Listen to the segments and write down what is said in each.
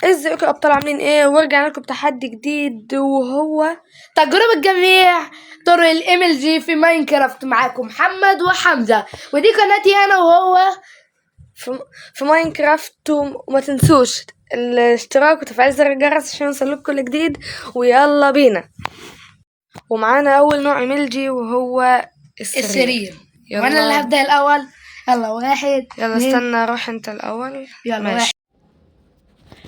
ازيكم يا ابطال، عاملين ايه؟ ورجعنا لكم بتحدي جديد وهو تجربة جميع طرق الام جي في ماينكرافت. معاكم محمد وحمزة، ودي قناتي انا وهو في ماينكرافت. وما تنسوش الاشتراك وتفعيل زر الجرس عشان يوصلكوا كل جديد. ويلا بينا. ومعانا اول نوع ملجي وهو السرير. وانا اللي هبدأ الاول. يلا واحد، يلا استنى، روح انت الاول. يلا ماشي. واحد.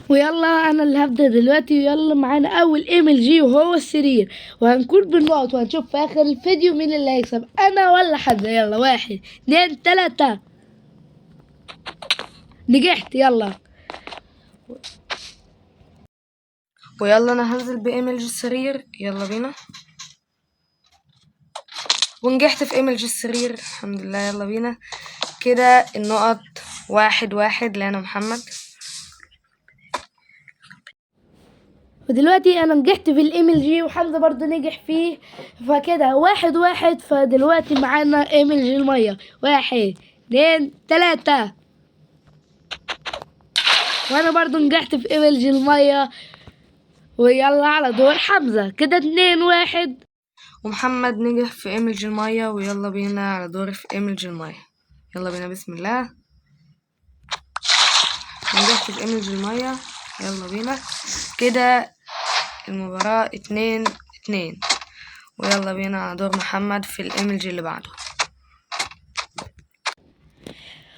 ويلا انا اللي هبدأ دلوقتي. ويلا معانا اول ام ال جي وهو السرير، وهنكون بالنقط وهنشوف في اخر الفيديو مين اللي هيكسب، انا ولا حد. يلا واحد اتنين تلاتة. نجحت. يلا ويلا انا هنزل بايميل السرير، يلا بينا. ونجحت في ايميل السرير الحمد لله. يلا بينا كده. النقط 1-1 لأنا محمد. ودلوقتي انا نجحت في الام ال جي وحمزة برضه نجح فيه، فكده 1-1. فدلوقتي معانا ام ال جي المية. واحد اتنين تلاتة. وانا برضه نجحت في ام ال جي المية. ويلا على دور حمزة، كده 2-1. ومحمد نجح في ايميل المية. ويلا بينا على دور في ايميل المية. يلا بينا بسم الله. نجحت في ايميل المية. يلا بينا كده. المباراة 2-2. ويلا بينا على دور محمد في الايميل اللي بعده.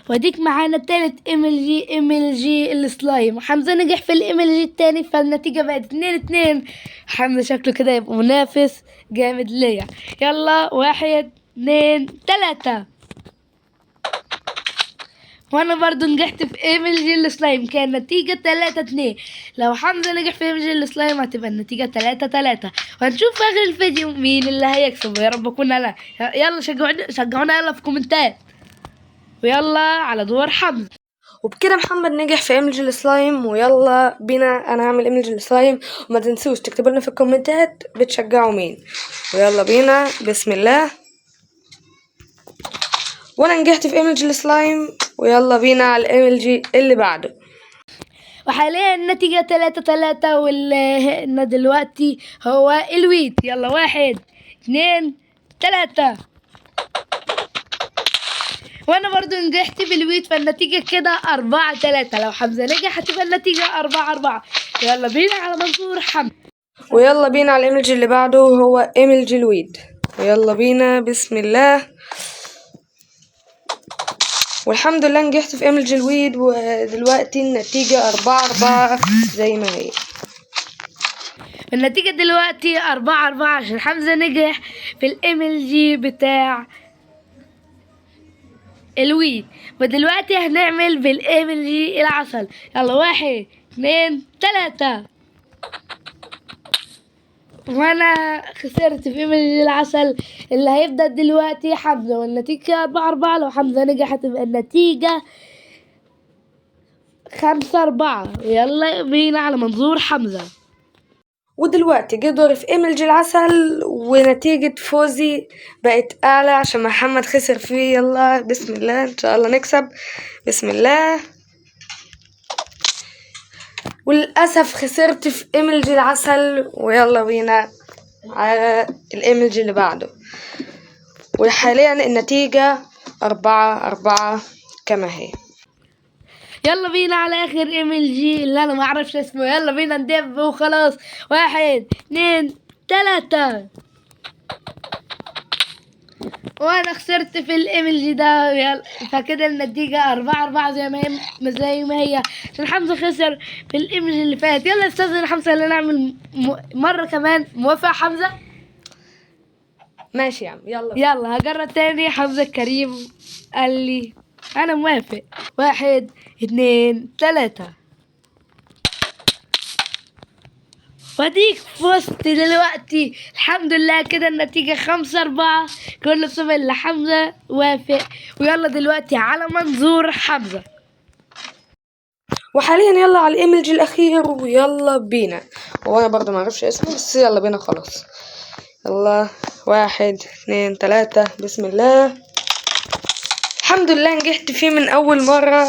وديك معانا تالت ام ال جي السلايم. حمزة نجح في الام ال جي التاني، فالنتيجة بقت 2-2. حمزة شكله كده يبقى منافس جامد ليا. يلا واحد اتنين تلاتة. وانا برضو نجحت في ام ال جي السلايم، كان النتيجة 3-2. لو حمزة نجح في ام ال جي السلايم هتبقى النتيجة 3-3. وهنشوف في اخر الفيديو مين اللي هيكسب. يا رب اكون انا. يلا شجعونا يلا في كومنتات. ويلا على دور حمزة. وبكده محمد نجح في ايميل السلايم. ويلا بينا انا هعمل ايميل السلايم. وما تنسوش تكتبوا لنا في الكومنتات بتشجعوا مين. ويلا بينا بسم الله. وانا نجحت في ايميل السلايم. ويلا بينا على الايميل اللي بعده. وحاليا النتيجة 3-3. واللي دلوقتي هو الويت. يلا واحد اتنين تلاتة. وانا برضو نجحت في الويت، فالنتيجة كده 4-3. لو حمزة نجح هتبقى النتيجة 4-4. يلا بينا على منصور حمزة. ويلا بينا على الايميل اللي بعده هو ايميل الويد. ويلا بينا بسم الله. والحمد لله نجحت في ايميل الويد. ودلوقتي النتيجة 4-4 زي ما هي. النتيجة دلوقتي 4-4 عشان حمزة نجح في الام ال جي بتاع الويد. ودلوقتي هنعمل بالام ال جي العسل. يلا واحد اتنين تلاتة. وانا خسرت في ام ال جي العسل. اللي هيبدأ دلوقتي حمزة، والنتيجة 4-4. لو حمزة نجح هتبقى النتيجة 5-4. يلا بينا على منظور حمزة. ودلوقتي جه دوري في ايميل العسل. ونتيجة فوزي بقت اعلى عشان محمد خسر فيه. يلا بسم الله، ان شاء الله نكسب. بسم الله. وللأسف خسرت في ايميل العسل. ويلا بينا على الايميل اللي بعده. وحاليا النتيجة 4-4 كما هي. يلا بينا على اخر ام ال جي اللي انا ما اعرفش اسمه. يلا بينا ندب وخلاص. واحد اتنين تلاتة. وانا خسرت في الام ال جي ده. يلا فكده النتيجة 4-4 زي ما هي عشان حمزة خسر في الام ال جي اللي فات. يلا استاذن حمزة اللي نعمل مرة كمان. موافق حمزة؟ ماشي يا عم يلا. يلا هجرب تاني. حمزة كريم قال لي انا موافق. واحد اتنين تلاتة. وديك فزت دلوقتي الحمد لله. كده النتيجة 5-4. كله بسبب اللي حمزة وافق. ويلا دلوقتي على منظور حمزة. وحاليا يلا على الايميل الاخير. ويلا بينا. وانا برضو ما اعرفش اسمه بس يلا بينا خلاص. يلا 1-2-3 بسم الله. الحمد لله نجحت فيه من اول مرة.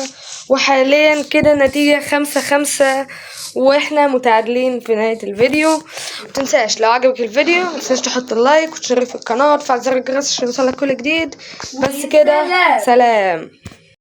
وحاليا كده النتيجة 5-5 واحنا متعادلين في نهاية الفيديو. متنساش لو عجبك الفيديو متنساش تحط اللايك وتشترك في القناة وتفعل زر الجرس عشان يوصلك كل جديد. بس كده، سلام.